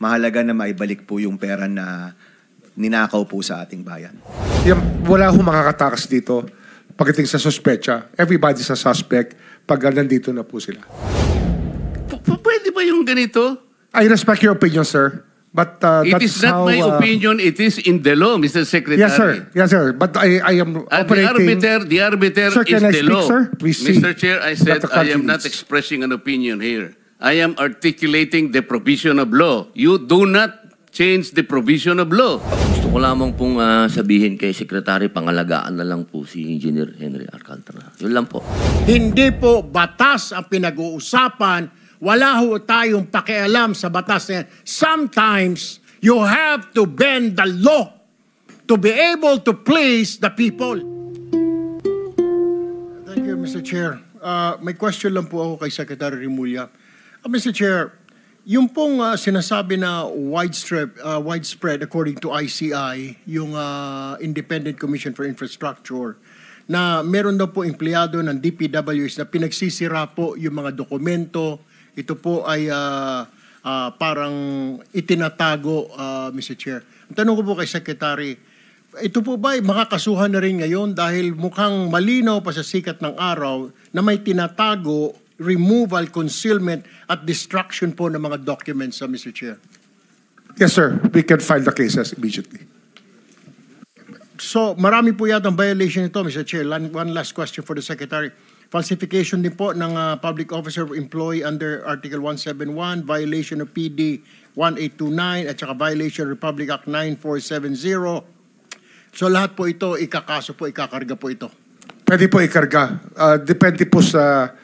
mahalaga na maibalik po yung pera na ninakaw po sa ating bayan. Wala hong makakatakas dito pagdating sa suspecha. Everybody's a suspect pag nandito na po sila. Pwede ba yung ganito? I respect your opinion, sir. But It that's is not how, my opinion, it is in the law, Mr. Secretary. Yes, sir. Yes, sir. But I am operating... The arbiter Sir, is can I the speak, law. sir? Please see Mr. Chair, I said that the I am country not needs. expressing an opinion here. I am articulating the provision of law. You do not change the provision of law. Gusto ko lamang pong sabihin kay Secretary, pangalagaan na lang po si Engineer Henry Alcantara. Yun lang po. Hindi po batas ang pinag-uusapan. Wala ho tayong pakialam sa batas na yan. Sometimes, you have to bend the law to be able to please the people. Thank you, Mr. Chair. May question lang po ako kay Secretary Remulla. Mr. Chair, yung pong sinasabi na widespread according to ICI, yung Independent Commission for Infrastructure, na meron daw po empleyado ng DPWs na pinagsisira po yung mga dokumento. Ito po ay parang itinatago, Mr. Chair. Ang tanong ko po kay Secretary, ito po ba ay makakasuhan na rin ngayon dahil mukhang malinaw pa sa sikat ng araw na may tinatago, removal, concealment at destruction po ng mga documents, Mr. Chair? Yes, sir. We can file the cases immediately. So, marami po yata ang violation ito, Mr. Chair. One last question for the Secretary. Falsification din po ng public officer employee under Article 171, violation of PD 1829, at saka violation of Republic Act 9470. So, lahat po ito, ikakaso po, ikakarga po ito. Pwede po ikarga. Depende po sa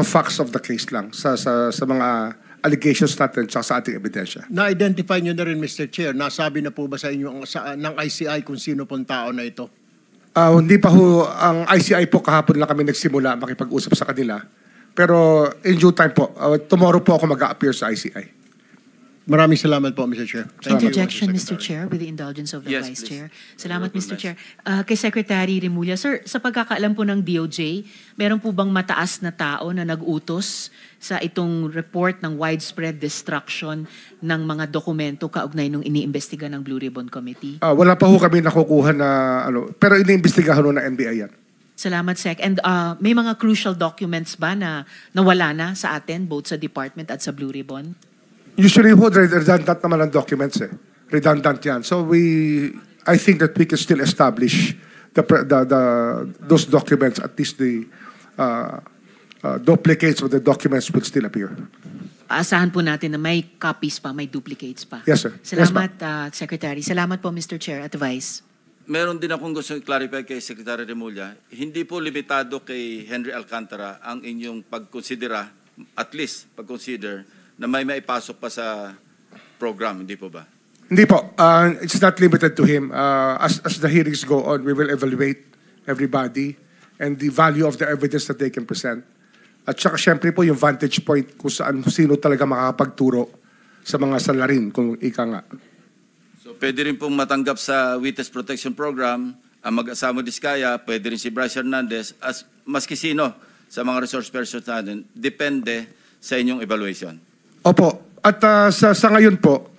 facts of the case lang, sa mga allegations natin at sa ating ebidensya. Na-identify nyo na rin, Mr. Chair, nasabi na po ba sa inyo ng ICI kung sino pong tao na ito? Hindi pa ho, ang ICI po kahapon lang kami nagsimula makipag-usap sa kanila. Pero in due time po, tomorrow po ako mag-a-appear sa ICI. Maraming salamat po, Mr. Chair. Interjection, Mr. Chair, with the indulgence of the Yes, Vice please. Chair. Salamat, Mr. Chair. Kay Secretary Remulla, sir, sa pagkakaalam po ng DOJ, meron po bang mataas na tao na nag-utos sa itong report ng widespread destruction ng mga dokumento kaugnay nung iniimbestiga ng Blue Ribbon Committee? Wala pa ho kami nakukuha na pero iniimbestigahan ho ng NBI yan. Salamat, Sec. And may mga crucial documents ba na nawala na sa atin, both sa department at sa Blue Ribbon? Usually ho, redundant naman ang documents eh. Redundant yan. So I think that we can still establish those documents, at least the duplicates of the documents will still appear. Aasahan po natin na may copies pa, may duplicates pa. Yes, sir. Salamat, Secretary. Salamat po, Mr. Chair at Vice. Meron din akong gusto i-clarify kay Secretary Remulla. Hindi po limitado kay Henry Alcantara ang inyong pagkonsidera, at least pag-consider, na may maipasok pa sa program, hindi po ba? Hindi po. It's not limited to him. As the hearings go on, we will evaluate everybody and the value of the evidence that they can present. At saka syempre po yung vantage point kung sino talaga makakapagturo sa mga salarin, kung ika nga. So pwede rin pong matanggap sa Witness Protection Program ang mag-asama Diskaya, pwede rin si Bryce Hernandez, as maski sino sa mga resource persons natin, depende sa inyong evaluation. Opo. At sa ngayon po,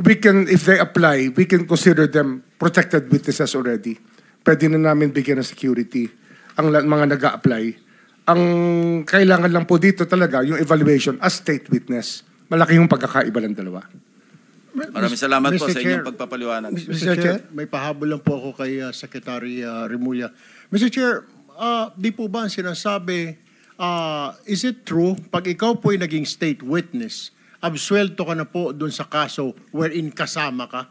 we can, if they apply, we can consider them protected witnesses already. Pwede na namin bigyan ng security ang mga nag-a-apply. Ang kailangan lang po dito talaga, yung evaluation as state witness. Malaki yung pagkakaiba ng dalawa. Maraming salamat po Mr. sa inyong pagpapaliwanag. Mr. Chair, may pahabol lang po ako kay Secretary Remulla. Mr. Chair, di po ba ang sinasabi, is it true, pag ikaw po ay naging state witness, absuelto ka na po dun sa kaso wherein kasama ka?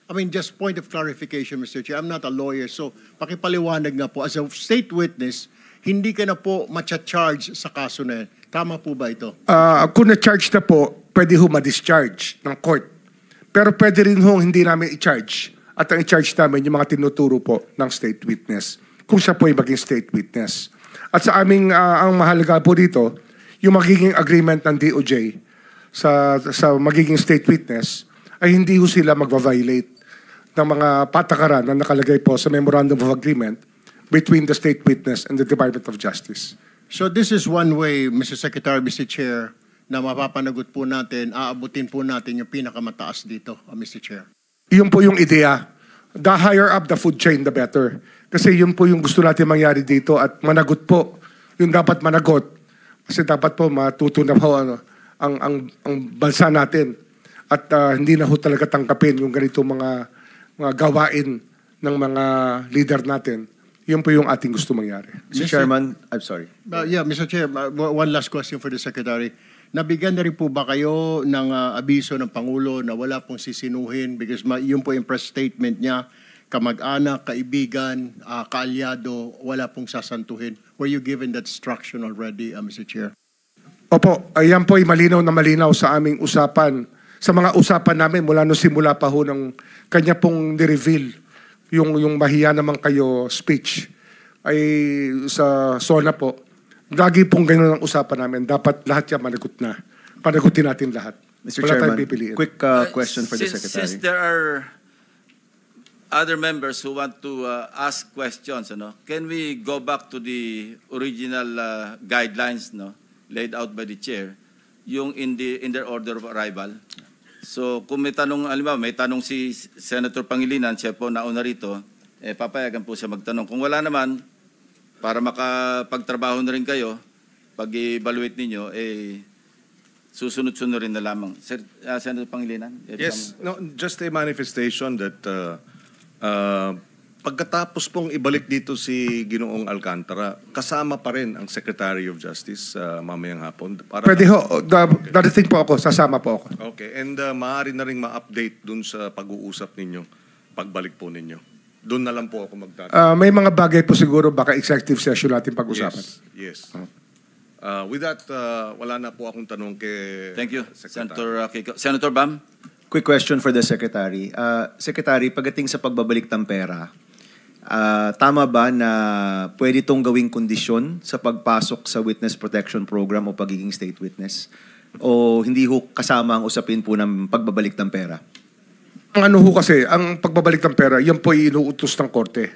I mean, just point of clarification, Mr. Chair. I'm not a lawyer, so pakipaliwanag nga po. As a state witness, hindi ka na po matcha-charge sa kaso na yan. Tama po ba ito? Kung na-charge na po, pwede ho ma-discharge ng court. Pero pwede rin ho hindi namin i-charge. At ang i-charge namin yung mga tinuturo po ng state witness. Kung siya po ay maging state witness. At sa aming, ang mahalaga po dito, yung magiging agreement ng DOJ sa magiging state witness, ay hindi ho sila magva-violate ng mga patakaran na nakalagay po sa Memorandum of Agreement between the state witness and the Department of Justice. So this is one way, Mr. Secretary, Mr. Chair, na mapapanagot po natin, aabutin po natin yung pinakamataas dito, Mr. Chair. Yun po yung ideya. The higher up the food chain, the better. Kasi yun po yung gusto natin mangyari dito at managot po. Yung dapat managot. Kasi dapat po matuto na po ang bansa natin. At hindi na ho talaga tangkapin yung ganito mga gawain ng mga leader natin. Yun po yung ating gusto mangyari. Mr. Chairman, I'm sorry. Yeah, Mr. Chair, one last question for the Secretary. Nabigyan na rin po ba kayo ng abiso ng Pangulo na wala pong sisinuhin because yun po yung press statement niya, kamag-anak, kaibigan, kaalyado, wala pong sasantuhin. Were you given that instruction already, Mr. Chair? Opo, ayan po ay malinaw na malinaw sa aming usapan. Sa mga usapan namin mula no simula pa ho ng kanya pong ni-reveal yung mahiya naman kayo speech ay sa SONA po. Lagi pong ganyan ang usapan namin. Dapat lahat yan managot na. Panagutin natin lahat. Mr. Wala tayong Chairman, pipiliin. quick question for the Secretary. Since there are other members who want to ask questions, can we go back to the original guidelines laid out by the chair, yung in their order of arrival? So kung may tanong, alam may tanong si Senator Pangilinan, siya po nauna rito, papayagan po siya magtanong. Kung wala naman, para makapagtrabaho na rin kayo, pag-evaluate ninyo, susunod-sunod rin na lamang. Senator Pangilinan? Yes, no, just a manifestation that pagkatapos pong ibalik dito si Ginoong Alcantara, kasama pa rin ang Secretary of Justice mamayang hapon. Para Pwede ho, darating po ako, sasama po ako. Okay, and maaari na rin ma-update dun sa pag-uusap ninyo, pagbalik po ninyo. Doon na lang po ako magtatanong. May mga bagay po siguro baka executive session natin pag-usapan. Yes. With that, wala na po akong tanong kay Thank you, Secretary. Senator Kiko. Senator Bam? Quick question for the Secretary. Secretary, pagdating sa pagbabalik ng pera, tama ba na pwede itong gawing kondisyon sa pagpasok sa Witness Protection Program o pagiging state witness? O hindi ho kasama ang usapin po ng pagbabalik ng pera? Ang ano ho kasi, ang pagbabalik ng pera, yan po ay inuutos ng korte.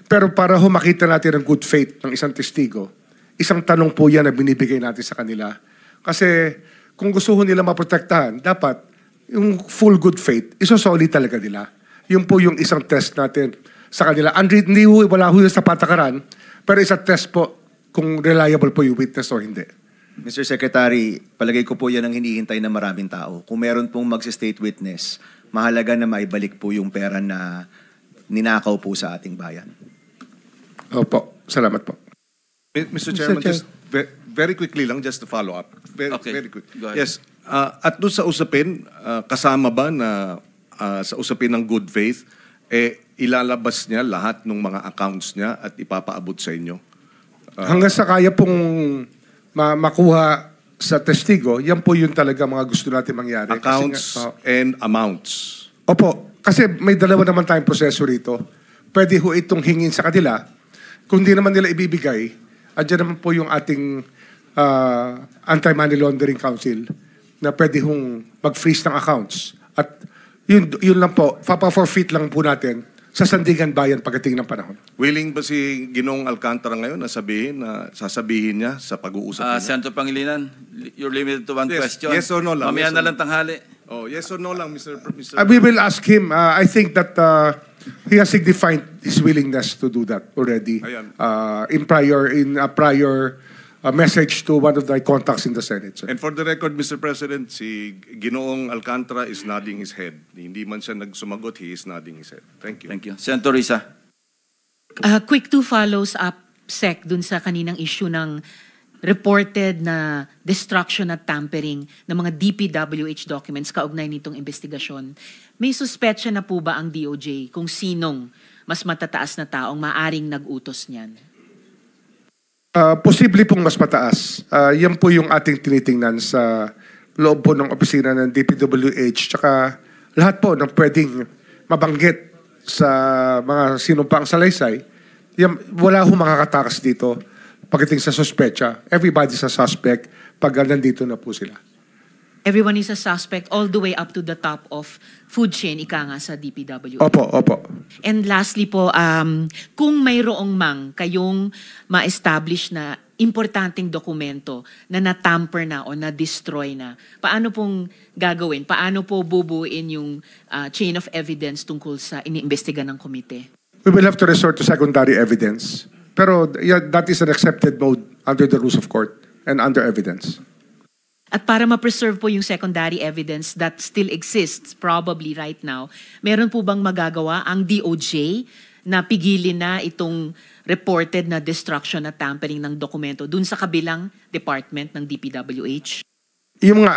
Pero para ho makita natin ang good faith ng isang testigo, isang tanong po yan na binibigay natin sa kanila. Kasi kung gusto ho nila maprotektahan, dapat yung full good faith, isosoli talaga nila. Yun po yung isang test natin sa kanila. Hindi ho, wala ho yun sa patakaran, pero isang test po kung reliable po yung witness o hindi. Mr. Secretary, palagay ko po yan ang hinihintay ng maraming tao. Kung meron pong mag-state witness, mahalaga na maibalik po yung pera na ninakaw po sa ating bayan. Opo, salamat po. Mr. Chairman, just very quickly lang, just to follow up. Very quick. Go ahead. Yes. At doon sa usapin, kasama ba na sa usapin ng good faith, ilalabas niya lahat ng mga accounts niya at ipapaabot sa inyo? Hanggang sa kaya pong makuha sa testigo, yan po yun talaga mga gusto natin mangyari. Accounts and amounts. Opo, kasi may dalawa naman tayong proseso rito. Pwede ho itong hingin sa kanila. Kung di naman nila ibibigay, andyan naman po yung ating Anti-Money Laundering Council na pwede hong mag-freeze ng accounts. At yun lang po, papa-forfeit lang po natin sa Sandigan Bayan pagdating ng panahon. Willing ba si Ginoong Alcantara ngayon na sasabihin niya sa pag-uusap niya? Senator Pangilinan, you're limited to one question. Yes or no lang. Mamaya Yes na or lang tanghali. Oh, yes or no lang, Mr. We will ask him. I think that he has signified his willingness to do that already Ayan. in a prior message to one of the contacts in the Senate. Sir. And for the record, Mr. President, si Ginoong Alcantara is nodding his head. Hindi man siya nagsumagot, he is nodding his head. Thank you. Thank you. Senator Risa. Quick two follows up, Sec, dun sa kaninang issue ng reported na destruction at tampering ng mga DPWH documents kaugnay nitong investigasyon. May suspetsya na po ba ang DOJ kung sinong mas matataas na taong maaring nag-utos niyan? Posible pong mas mataas. Yan po yung ating tinitingnan sa loob po ng opisina ng DPWH tsaka lahat po ng pwedeng mabanggit sa mga sinumpang salaysay. Yan, wala ho makakatakas dito pagdating sa suspetsa. Everybody's a suspect pag nandito na po sila. Everyone is a suspect all the way up to the top of food chain, ika nga sa DPWH. Opo. And lastly po, kung mayroong mang kayong ma-establish na importanteng dokumento na natamper na o na-destroy na. Paano pong gagawin? Paano po bubuin yung chain of evidence tungkol sa iniimbestiga ng komite? We will have to resort to secondary evidence. Pero that is an accepted mode under the rules of court and under evidence. At para ma-preserve po yung secondary evidence that still exists probably right now, meron po bang magagawa ang DOJ na pigilin na itong reported na destruction at tampering ng dokumento dun sa kabilang department ng DPWH? Yung mga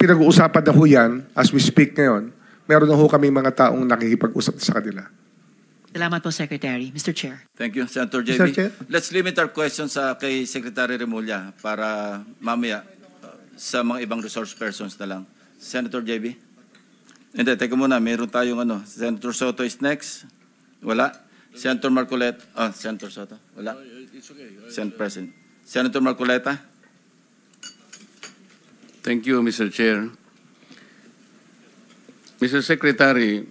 pinag-uusapan na ho yan, as we speak ngayon, meron na ho kami mga taong nakikipag-usap sa kanila. Salamat po, Secretary. Mr. Chair. Thank you, Senator JB. Mr. Chair? Let's limit our questions kay Secretary Remulla para mamaya sa mga ibang resource persons na lang. Senator JB? Hindi, teka muna. Meron tayong Senator Soto is next. Wala. Senator Marcoleta. Senator Soto. Wala. Senate President. Senator Marcoleta? Thank you, Mr. Chair. Mr. Secretary,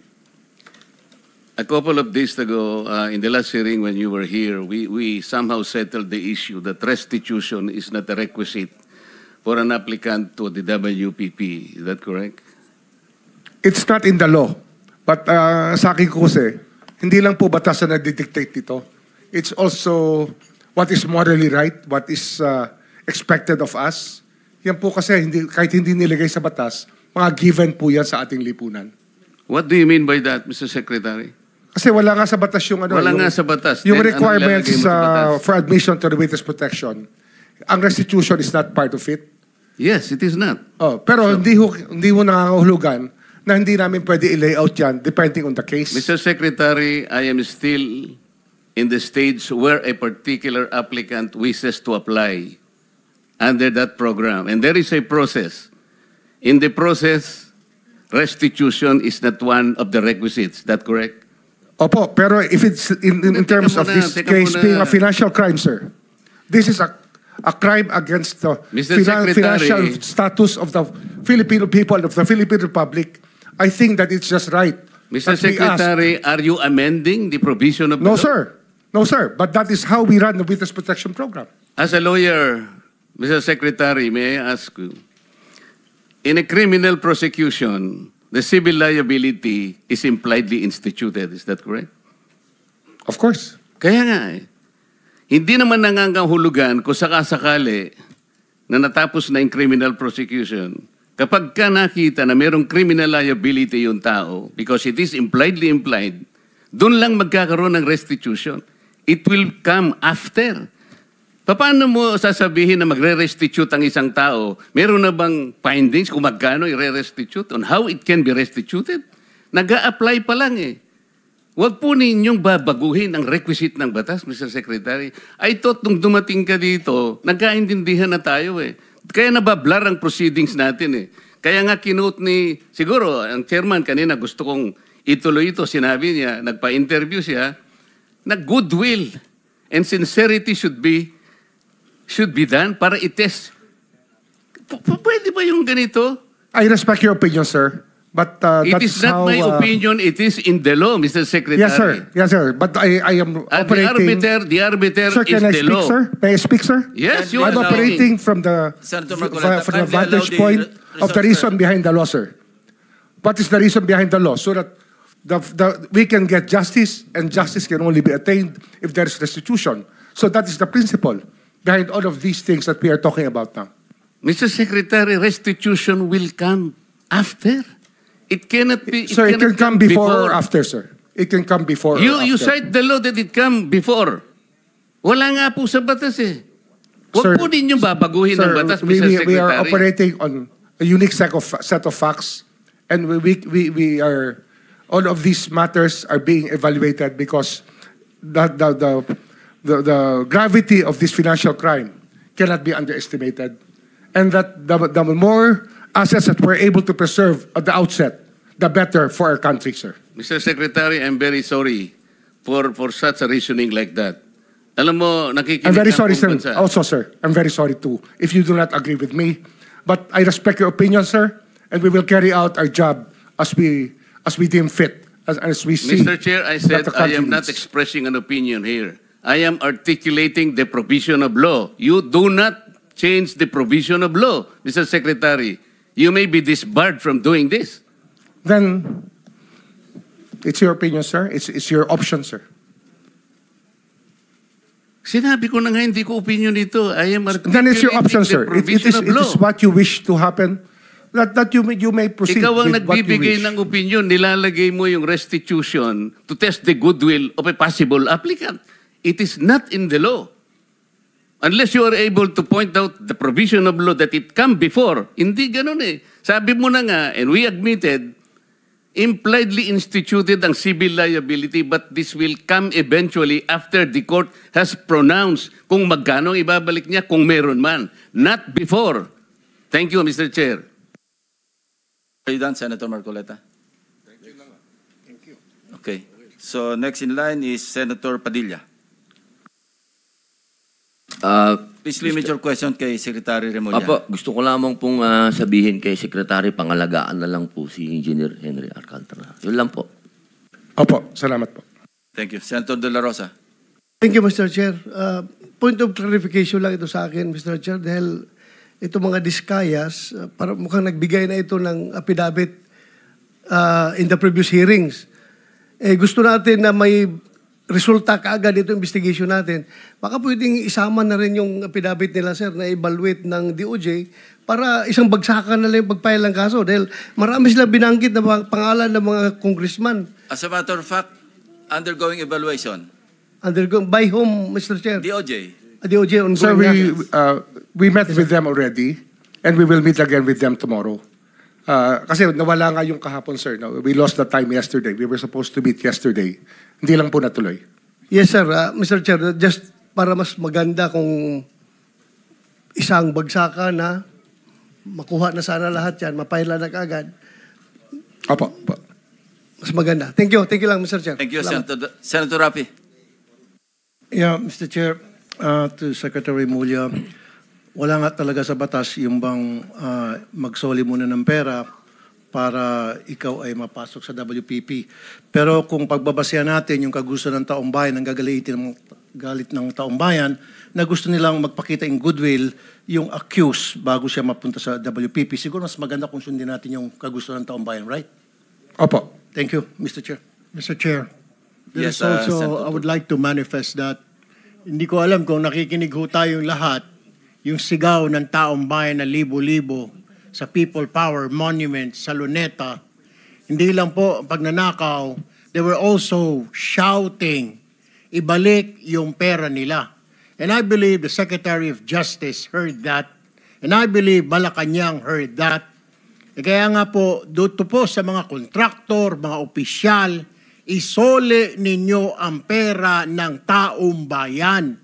a couple of days ago, in the last hearing when you were here, we somehow settled the issue that restitution is not a requisite for an applicant to the WPP. Is that correct? It's not in the law. But sa akin ko kasi, hindi lang po batas na nag-dictate dito. It's also what is morally right, what is expected of us. Yan po kasi, kahit hindi nilagay sa batas, mga given po yan sa ating lipunan. What do you mean by that, Mr. Secretary? Kasi wala nga sa batas yung Wala nga sa batas. Yung Then, requirements ano ilalagay mo sa batas? for admission to the witness protection. Ang restitution is not part of it. Yes, it is not. Pero hindi mo nangangahulugan na hindi namin pwede i-layout yan depending on the case. Mr. Secretary, I am still in the stage where a particular applicant wishes to apply under that program. And there is a process. In the process, restitution is not one of the requisites. Is that correct? Opo, pero if it's in terms of this case being a financial crime, sir, this is a crime against the Mr. Secretary, financial status of the Filipino people, of the Philippine Republic. I think that it's just right. Mr. that we ask. Secretary, are you amending the provision of the No, law? sir. No, sir. But that is how we run the Witness Protection Program. As a lawyer, Mr. Secretary, may I ask you, in a criminal prosecution, the civil liability is impliedly instituted. Is that correct? Of course. Kaya nga hindi naman nangangahulugan kung sakasakali na natapos na yung criminal prosecution. Kapag ka nakita na mayroong criminal liability yung tao, because it is impliedly implied, doon lang magkakaroon ng restitution. It will come after. Paano mo sasabihin na magre-restitute ang isang tao? Meron na bang findings kung magkano i-restitute on how it can be restituted? Nag-a-apply pa lang eh. Huwag po ninyong babaguhin ang requisite ng batas, Mr. Secretary. I thought nung dumating ka dito, nagkaintindihan na tayo eh. Kaya nabablar ang proceedings natin eh. Kaya nga kinote ni, siguro, ang chairman kanina gusto kong ituloy ito. Sinabi niya, nagpa-interview siya, na goodwill and sincerity should be done para i-test. Pwede ba yung ganito? I respect your opinion, sir. But It that's is not how, my opinion, it is in the law, Mr. Secretary. Yes, sir. Yes, sir. But I am operating... The arbiter Sir, is can I the speak, law. sir? May I speak, sir? Yes, you I'm are operating from the Senator Marcoleta, from the kindly vantage allow the point of the resource reason behind the law, sir. What is the reason behind the law? So that we can get justice, and justice can only be attained if there is restitution. So that is the principle behind all of these things that we are talking about now. Mr. Secretary, restitution will come after. It cannot be. So it can cannot come before or after, sir. It can come before or You after. cite the law that it come before. Wala nga po sa batas eh. Sir, Huwag po ninyong babaguhin ang batas, Mr. Secretary. we are operating on a unique set of facts, and we are, all of these matters are being evaluated because the gravity of this financial crime cannot be underestimated, and that the more assets that we're able to preserve at the outset, the better for our country, sir. Mr. Secretary, I'm very sorry for such a reasoning like that. Alam mo, nakikinig I'm very ang sorry, buong sir. bansa. Also, sir, I'm very sorry too if you do not agree with me. But I respect your opinion, sir, and we will carry out our job as we deem fit, as we see. Mr. Chair, I said that the I country am not needs. expressing an opinion here. I am articulating the provision of law. You do not change the provision of law, Mr. Secretary. You may be disbarred from doing this. Then, it's your opinion, sir. It's your option, sir. Sinabi ko na nga, hindi ko opinion ito. I am articulating Then it's your option, sir. the provision of It law. is what you wish to happen. That you may proceed Ikaw ang with what you nagbibigay wish. ng opinion, nilalagay mo yung restitution to test the goodwill of a possible applicant. It is not in the law. Unless you are able to point out the provision of law that it come before. Hindi ganun eh. Sabi mo na nga, and we admitted, impliedly instituted ang civil liability, but this will come eventually after the court has pronounced kung magkano ibabalik niya kung meron man. Not before. Thank you, Mr. Chair. Are you done, Senator Marcoleta? Thank you. Okay. So next in line is Senator Padilla. Please limit your question kay Secretary Remulla. Apo, gusto ko lamang pong sabihin kay Secretary, pangalagaan na lang po si Engineer Henry Alcantara. Yun lang po. Opo, salamat po. Thank you. Senator De La Rosa. Thank you, Mr. Chair. Point of clarification lang ito sa akin, Mr. Chair, dahil ito mga diskayas, para mukhang nagbigay na ito ng affidavit in the previous hearings. Gusto natin na may resulta kaagad ito investigation natin. Baka pwedeng isama na rin yung affidavit nila, sir, na evaluate ng DOJ para isang bagsakan na lang yung pagpile ng kaso. Dahil marami sila binanggit na pangalan ng mga congressman. As a matter of fact, undergoing evaluation. By whom, Mr. Chair? DOJ. DOJ on Sir, we met with them already, and we will meet again with them tomorrow. Kasi nawala nga yung kahapon, sir. No? We lost the time yesterday. We were supposed to meet yesterday. Hindi lang po natuloy. Yes, sir. Mr. Chair, just para mas maganda kung isang bagsakan na makuha na sana lahat yan, mapaila na kaagad. Opo. Mas maganda. Thank you. Thank you lang, Mr. Chair. Thank you, Salamat. Senator Rapi. Yeah, Mr. Chair, to Secretary Mulya, wala nga talaga sa batas yung bang magsoli muna ng pera para ikaw ay mapasok sa WPP. Pero kung pagbabasehan natin yung kagusto ng taong bayan, ang galit ng taong bayan, na gusto nilang magpakita in goodwill yung accused bago siya mapunta sa WPP, siguro mas maganda kung sundin natin yung kagusto ng taong bayan, right? Opo. Thank you, Mr. Chair. Mr. Chair, there Yes, is also, Senator. I would like to manifest that hindi ko alam kung nakikinig ho tayong lahat, yung sigaw ng taong bayan na libo-libo sa People Power Monument sa Luneta, hindi lang po pagnanakaw, they were also shouting, ibalik yung pera nila. And I believe the Secretary of Justice heard that, and I believe Malacanang heard that. Kaya nga po, dito po sa mga kontraktor, mga opisyal, isole ninyo ang pera ng taong bayan.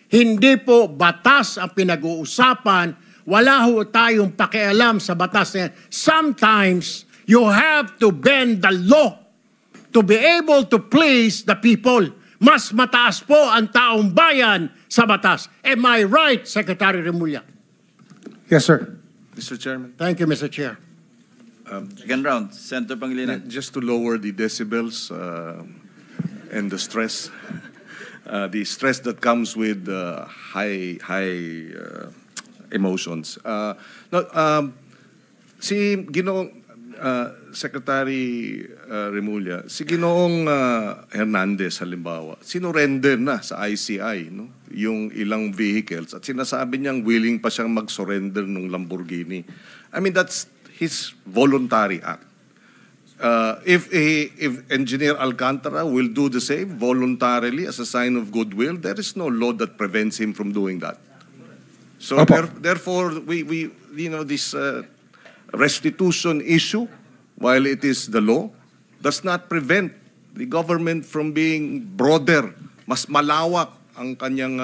Hindi po batas ang pinag-uusapan. Wala ho tayong pakialam sa batas na yan. Sometimes, you have to bend the law to be able to please the people. Mas mataas po ang taong bayan sa batas. Am I right, Secretary Remulla? Yes, sir. Mr. Chairman, Thank you, Mr. Chair. Second round, Senator Pangilinan. just to lower the decibels and the stress, the stress that comes with high emotions. Si Ginoong Secretary Remulla, si Ginoong Hernandez halimbawa, sinurrender na sa ICI no? Yung ilang vehicles at sinasabi niyang willing pa siyang mag-surrender ng Lamborghini. I mean, that's his voluntary act. If Engineer Alcantara will do the same voluntarily as a sign of goodwill, there is no law that prevents him from doing that. So therefore, we this restitution issue, while it is the law, does not prevent the government from being broader, mas malawak ang kanyang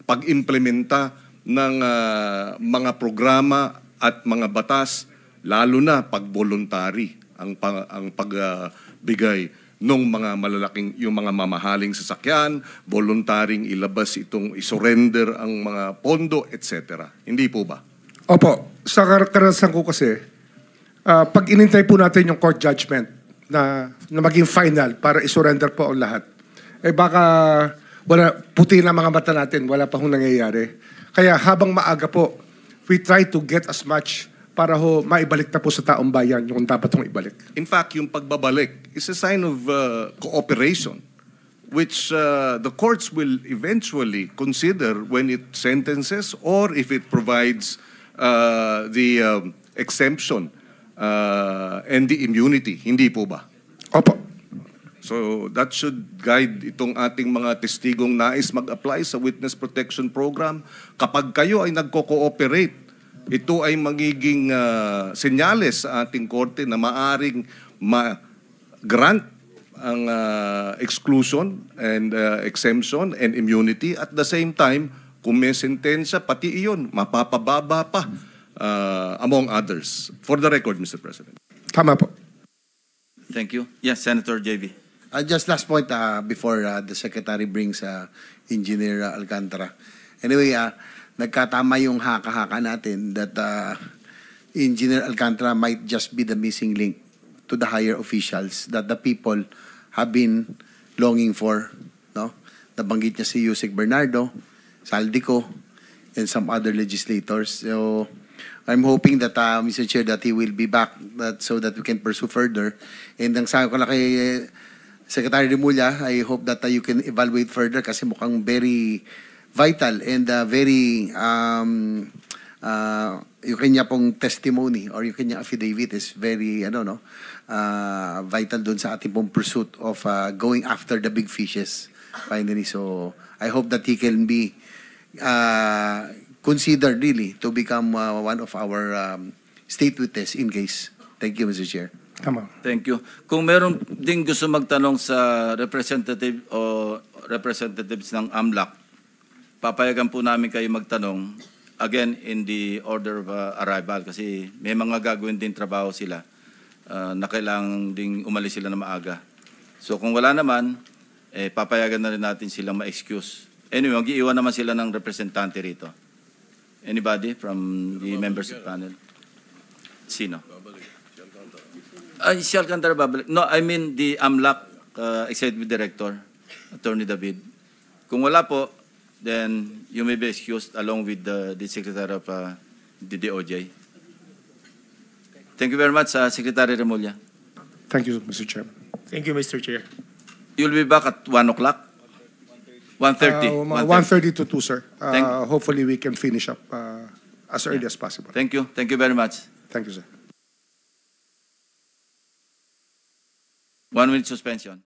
pag-implementa ng mga programa at mga batas, lalo na pag voluntary ang pagbigay ng mga malalaking, yung mga mamahaling sasakyan, voluntaring ilabas itong isurrender ang mga pondo, etc. Hindi po ba? Opo. Sa karanasan ko kasi, pag inintay po natin yung court judgment na maging final para isurrender po ang lahat, baka puti na mga mata natin, wala pa hong nangyayari. Kaya habang maaga po, we try to get as much para maibalik na po sa taong bayan yung dapat hong ibalik. In fact, yung pagbabalik is a sign of cooperation, which the courts will eventually consider when it sentences or if it provides the exemption and the immunity. Hindi po ba? Opo. So that should guide itong ating mga testigong nais mag-apply sa Witness Protection Program. Kapag kayo ay nagko-cooperate, ito ay magiging senyales sa ating korte na maaring ma-grant ang exclusion and exemption and immunity. At the same time, kung may sentensya, pati iyon, mapapababa pa among others. For the record, Mr. President. Tama po. Thank you. Yes, Senator JB. Just last point before the Secretary brings Engineer Alcantara. Anyway, nagkatama yung haka-haka natin that Engineer Alcantara might just be the missing link to the higher officials that the people have been longing for. No? Nabanggit niya si Yusek Bernardo, Saldico, and some other legislators. So, I'm hoping that, Mr. Chair, that he will be back so that we can pursue further. And ang sabi ko lang kay Secretary Remulla, I hope that you can evaluate further kasi mukhang very vital and very yung kanya pong testimony or yung kanya affidavit is very vital doon sa ating pong pursuit of going after the big fishes finally. So I hope that he can be considered really to become one of our state witness in case. Thank you, Mr. Chair. Tama. Thank you. Kung meron ding gusto magtanong sa representative o representatives ng AMLAC, papayagan po namin kayo magtanong again in the order of arrival kasi may mga gagawin din trabaho sila na kailangan ding umalis sila na maaga. So kung wala naman, papayagan na rin natin silang ma-excuse. Anyway, mag-iiwan naman sila ng representante rito. Anybody from the members of the panel? Sino? Si Alcantara babalik. No, I mean the AMLAC Executive Director, Attorney David. Kung wala po, then you may be excused along with the Secretary of the DOJ. Thank you very much, Secretary Remulla. Thank you, Mr. Chairman. Thank you, Mr. Chair. You'll be back at 1 o'clock? 1:30? 1:30 to 2, sir. Thank- Hopefully we can finish up as early as possible. Thank you. Thank you very much. Thank you, sir. 1 minute suspension.